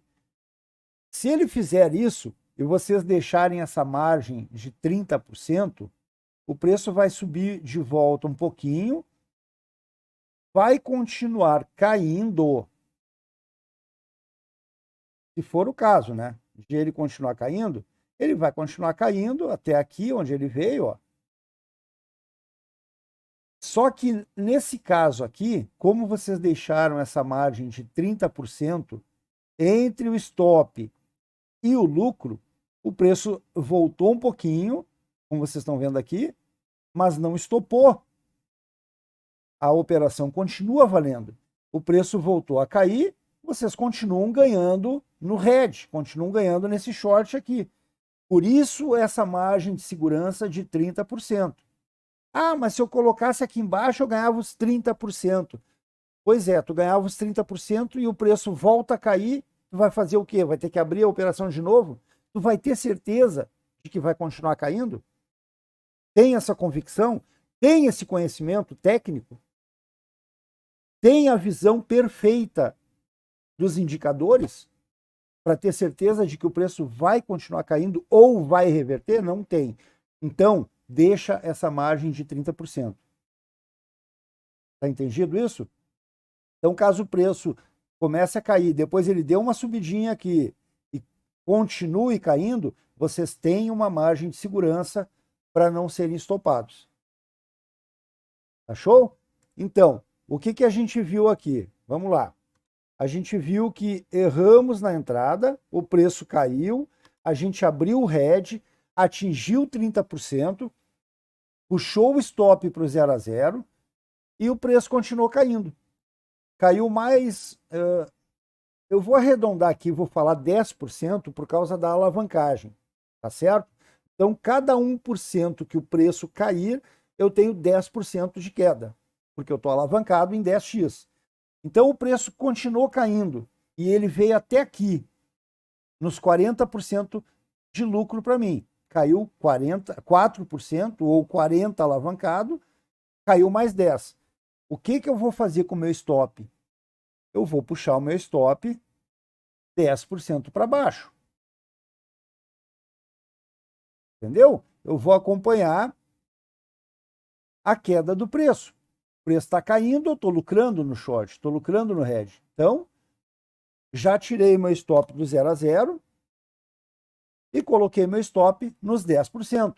Se ele fizer isso e vocês deixarem essa margem de 30%, o preço vai subir de volta um pouquinho, vai continuar caindo, se for o caso, né? De ele continuar caindo, ele vai continuar caindo até aqui onde ele veio, ó. Só que nesse caso aqui, como vocês deixaram essa margem de 30% entre o stop e o lucro, o preço voltou um pouquinho, como vocês estão vendo aqui, mas não estopou. A operação continua valendo. O preço voltou a cair, vocês continuam ganhando no hedge, continuam ganhando nesse short aqui. Por isso, essa margem de segurança de 30%. Ah, mas se eu colocasse aqui embaixo, eu ganhava os 30%. Pois é, tu ganhava os 30% e o preço volta a cair, tu vai fazer o quê? Vai ter que abrir a operação de novo? Tu vai ter certeza de que vai continuar caindo? Tem essa convicção? Tem esse conhecimento técnico? Tem a visão perfeita dos indicadores para ter certeza de que o preço vai continuar caindo ou vai reverter? Não tem. Então, deixa essa margem de 30%. Está entendido isso? Então, caso o preço comece a cair, depois ele dê uma subidinha aqui e continue caindo, vocês têm uma margem de segurança para não serem estopados. Tá show? Então, o que a gente viu aqui? Vamos lá. A gente viu que erramos na entrada, o preço caiu, a gente abriu o hedge, atingiu 30%, puxou o stop para o 0 a 0 e o preço continuou caindo. Caiu mais, eu vou arredondar aqui, vou falar 10% por causa da alavancagem, tá certo? Então, cada 1% que o preço cair, eu tenho 10% de queda, porque eu estou alavancado em 10x. Então, o preço continuou caindo e ele veio até aqui, nos 40% de lucro para mim. Caiu 4% ou 40% alavancado, caiu mais 10%. O que eu vou fazer com o meu stop? Eu vou puxar o meu stop 10% para baixo. Entendeu? Eu vou acompanhar a queda do preço. O preço está caindo, eu estou lucrando no short, estou lucrando no hedge. Então, já tirei meu stop do 0 a 0 e coloquei meu stop nos 10%.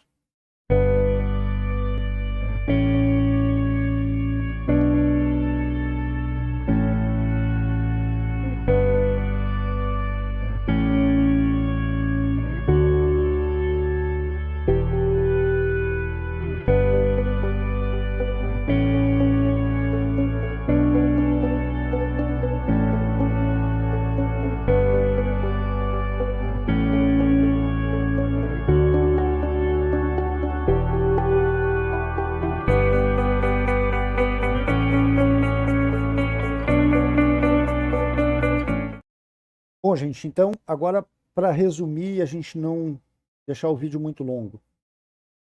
Bom, gente, então, agora para resumir e a gente não deixar o vídeo muito longo.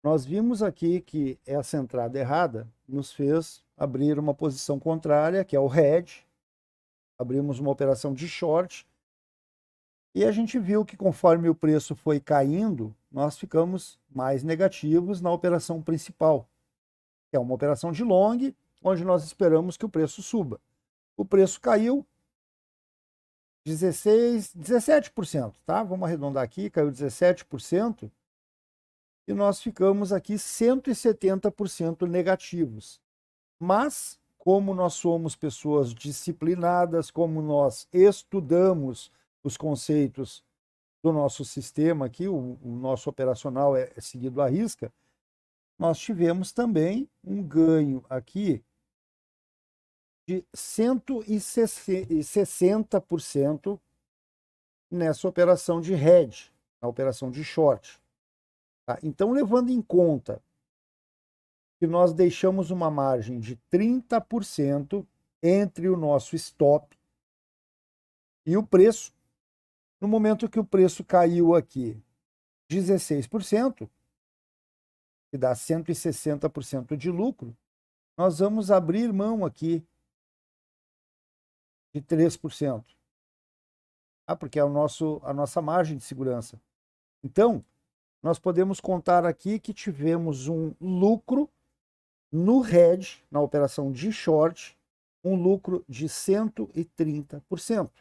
Nós vimos aqui que essa entrada errada nos fez abrir uma posição contrária, que é o hedge. Abrimos uma operação de short. E a gente viu que conforme o preço foi caindo, nós ficamos mais negativos na operação principal, que é uma operação de long, onde nós esperamos que o preço suba. O preço caiu 17%, tá? Vamos arredondar aqui, caiu 17%, e nós ficamos aqui 170% negativos. Mas, como nós somos pessoas disciplinadas, como nós estudamos os conceitos do nosso sistema aqui, o nosso operacional é seguido à risca, nós tivemos também um ganho aqui de 160% nessa operação de hedge, na operação de short. Tá? Então, levando em conta que nós deixamos uma margem de 30% entre o nosso stop e o preço, no momento que o preço caiu aqui 16%, que dá 160% de lucro, nós vamos abrir mão aqui de 3%. Porque é a nossa margem de segurança. Então, nós podemos contar aqui que tivemos um lucro no hedge, na operação de short, um lucro de 130%.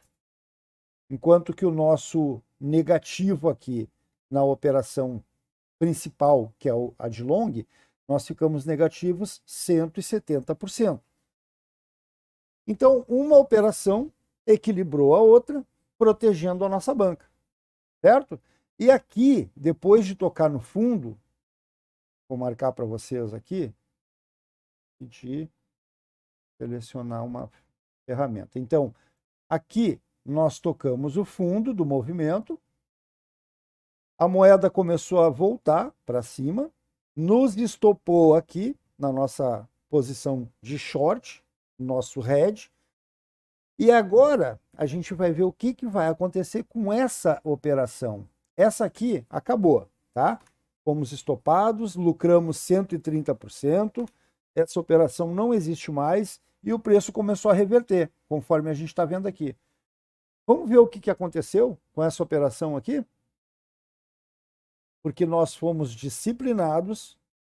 Enquanto que o nosso negativo aqui na operação principal, que é a de long, nós ficamos negativos 170%. Então, uma operação equilibrou a outra, protegendo a nossa banca, certo? E aqui, depois de tocar no fundo, vou marcar para vocês aqui, de selecionar uma ferramenta. Então, aqui nós tocamos o fundo do movimento, a moeda começou a voltar para cima, nos estopou aqui na nossa posição de short, nosso hedge, e agora a gente vai ver o que vai acontecer com essa operação. Essa aqui acabou, tá? Fomos estopados, lucramos 130%, essa operação não existe mais e o preço começou a reverter, conforme a gente está vendo aqui. Vamos ver o que aconteceu com essa operação aqui? Porque nós fomos disciplinados,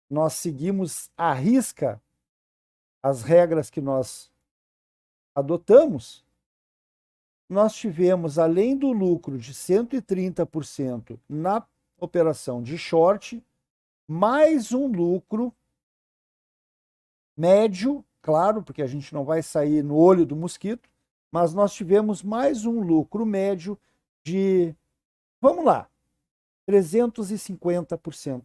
nós seguimos à risca as regras que nós adotamos, nós tivemos, além do lucro de 130% na operação de short, mais um lucro médio, claro, porque a gente não vai sair no olho do mosquito, mas nós tivemos mais um lucro médio de, vamos lá, 350%.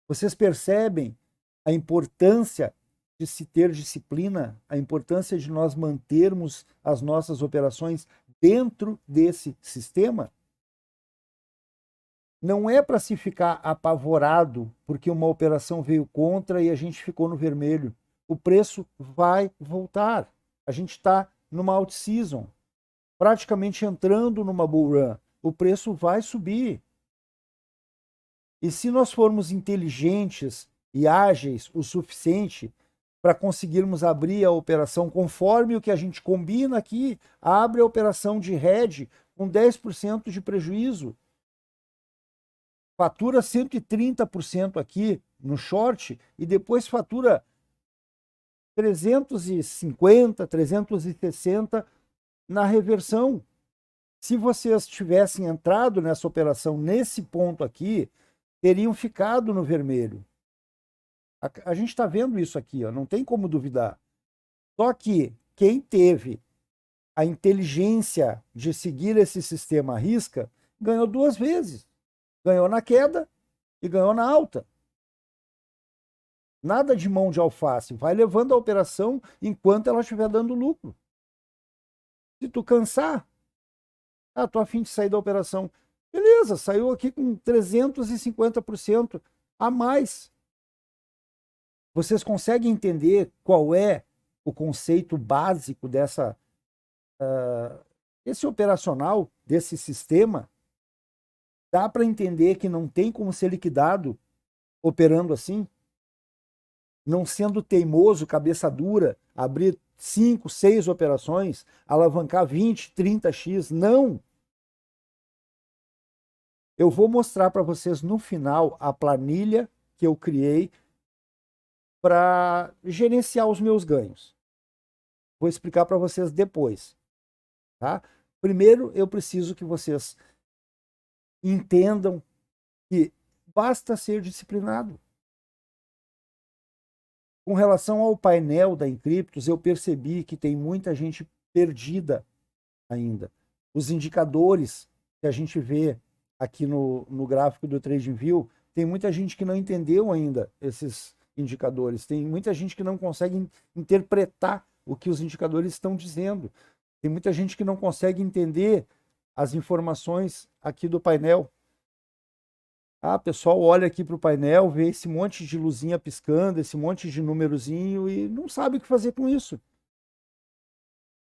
Vocês percebem a importância de se ter disciplina, a importância de nós mantermos as nossas operações dentro desse sistema? Não é para se ficar apavorado porque uma operação veio contra e a gente ficou no vermelho. O preço vai voltar. A gente está numa out-season, praticamente entrando numa bull run. O preço vai subir. E se nós formos inteligentes e ágeis o suficiente para conseguirmos abrir a operação conforme o que a gente combina aqui, abre a operação de hedge com 10% de prejuízo, fatura 130% aqui no short e depois fatura 350, 360 na reversão. Se vocês tivessem entrado nessa operação nesse ponto aqui, teriam ficado no vermelho. A gente está vendo isso aqui, ó, não tem como duvidar. Só que quem teve a inteligência de seguir esse sistema à risca, ganhou duas vezes. Ganhou na queda e ganhou na alta. Nada de mão de alface. Vai levando a operação enquanto ela estiver dando lucro. Se tu cansar, tô a fim de sair da operação. Beleza, saiu aqui com 350% a mais. Vocês conseguem entender qual é o conceito básico desse operacional, desse sistema? Dá para entender que não tem como ser liquidado operando assim? Não sendo teimoso, cabeça dura, abrir 5, 6 operações, alavancar 20, 30x, não! Eu vou mostrar para vocês no final a planilha que eu criei para gerenciar os meus ganhos. Vou explicar para vocês depois. Tá? Primeiro, eu preciso que vocês entendam que basta ser disciplinado. Com relação ao painel da Encryptos, eu percebi que tem muita gente perdida ainda. Os indicadores que a gente vê aqui no gráfico do TradingView, tem muita gente que não entendeu ainda esses indicadores. Tem muita gente que não consegue interpretar o que os indicadores estão dizendo. Tem muita gente que não consegue entender as informações aqui do painel. Pessoal olha aqui para o painel, vê esse monte de luzinha piscando, esse monte de númerozinho e não sabe o que fazer com isso.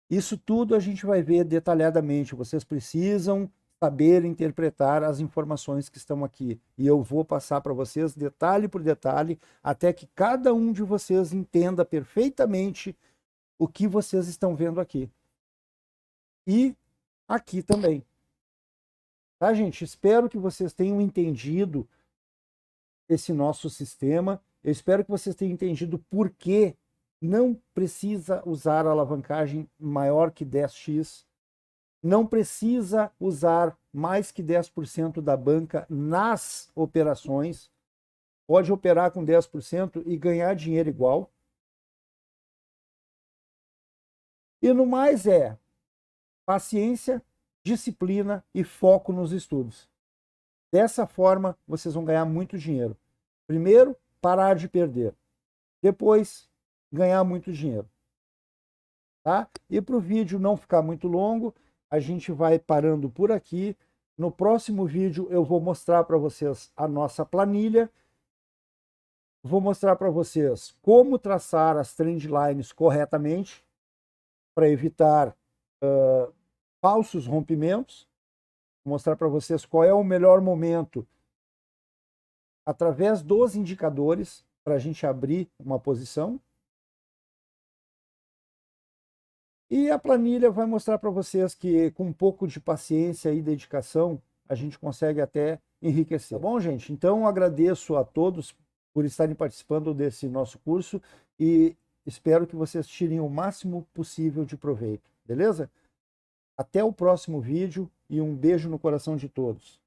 Isso tudo a gente vai ver detalhadamente. Vocês precisam saber interpretar as informações que estão aqui. E eu vou passar para vocês detalhe por detalhe, até que cada um de vocês entenda perfeitamente o que vocês estão vendo aqui. E aqui também. Tá, gente? Espero que vocês tenham entendido esse nosso sistema. Eu espero que vocês tenham entendido por que não precisa usar alavancagem maior que 10x. Não precisa usar mais que 10% da banca nas operações. Pode operar com 10% e ganhar dinheiro igual. E no mais paciência, disciplina e foco nos estudos. Dessa forma, vocês vão ganhar muito dinheiro. Primeiro, parar de perder. Depois, ganhar muito dinheiro. Tá? E para o vídeo não ficar muito longo, a gente vai parando por aqui. No próximo vídeo eu vou mostrar para vocês a nossa planilha. Vou mostrar para vocês como traçar as trend lines corretamente para evitar falsos rompimentos. Vou mostrar para vocês qual é o melhor momento através dos indicadores para a gente abrir uma posição. E a planilha vai mostrar para vocês que com um pouco de paciência e dedicação, a gente consegue até enriquecer. Tá bom, gente? Então, agradeço a todos por estarem participando desse nosso curso e espero que vocês tirem o máximo possível de proveito, beleza? Até o próximo vídeo e um beijo no coração de todos.